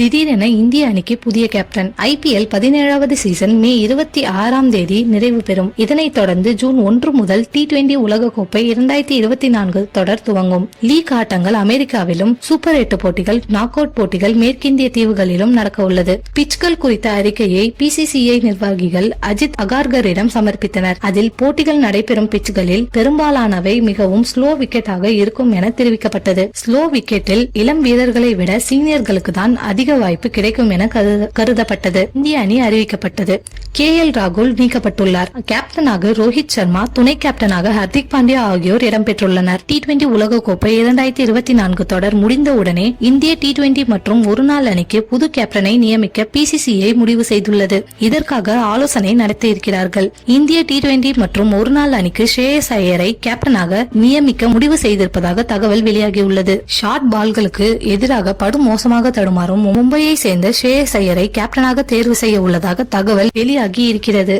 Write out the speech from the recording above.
திடீரென இந்திய அணிக்கு புதிய கேப்டன். IPL 17வது சீசன் மே 26ஆம் தேதி நிறைவு பெறும். இதனைத் தொடர்ந்து ஜூன் 1 முதல் T20 உலகக்கோப்பை 2024 தொடர் துவங்கும். லீக் ஆட்டங்கள் அமெரிக்காவிலும், சூப்பர் 8 போட்டிகள், நாக் அவுட் போட்டிகள் மேற்கிந்திய தீவுகளிலும் நடக்க உள்ளது. பிட்ச்கள் குறித்த அறிக்கையை PCCI நிர்வாகிகள் அஜித் அகார்கரிடம் சமர்ப்பித்தனர். அதில் போட்டிகள் நடைபெறும் பிட்ச்களில் பெரும்பாலானவை மிகவும் ஸ்லோ விக்கெட்டாக இருக்கும் என தெரிவிக்கப்பட்டது. ஸ்லோ விக்கெட்டில் இளம் வீரர்களை விட சீனியர்களுக்கு தான் அதிக வாய்ப்பு கிடைக்கும் என கருதப்பட்டது. இந்திய அணி அறிவிக்கப்பட்டது. KL ராகுல் நீக்கப்பட்டுள்ளார். கேப்டனாக ரோஹித் சர்மா, துணை கேப்டனாக ஹர்திக் பாண்டியா ஆகியோர் இடம்பெற்றுள்ளனர். T20 உலகக்கோப்பை 2024 தொடர் முடிந்தவுடனே இந்திய T20 மற்றும் ஒருநாள் அணிக்கு புது கேப்டனை நியமிக்க PCCI முடிவு செய்துள்ளது. இதற்காக ஆலோசனை நடத்தியிருக்கிறார்கள். இந்திய T20 மற்றும் ஒருநாள் அணிக்கு ஷ்ரேயஸ் ஐயரை கேப்டனாக நியமிக்க முடிவு செய்திருப்பதாக தகவல் வெளியாகியுள்ளது. ஷார்ட் பால்களுக்கு எதிராக படுமோசமாக தடுமாறும் மும்பையை சேர்ந்த ஷ்ரேயஸ் ஐயரை கேப்டனாக தேர்வு செய்ய உள்ளதாக தகவல் வெளியாகி இருக்கிறது.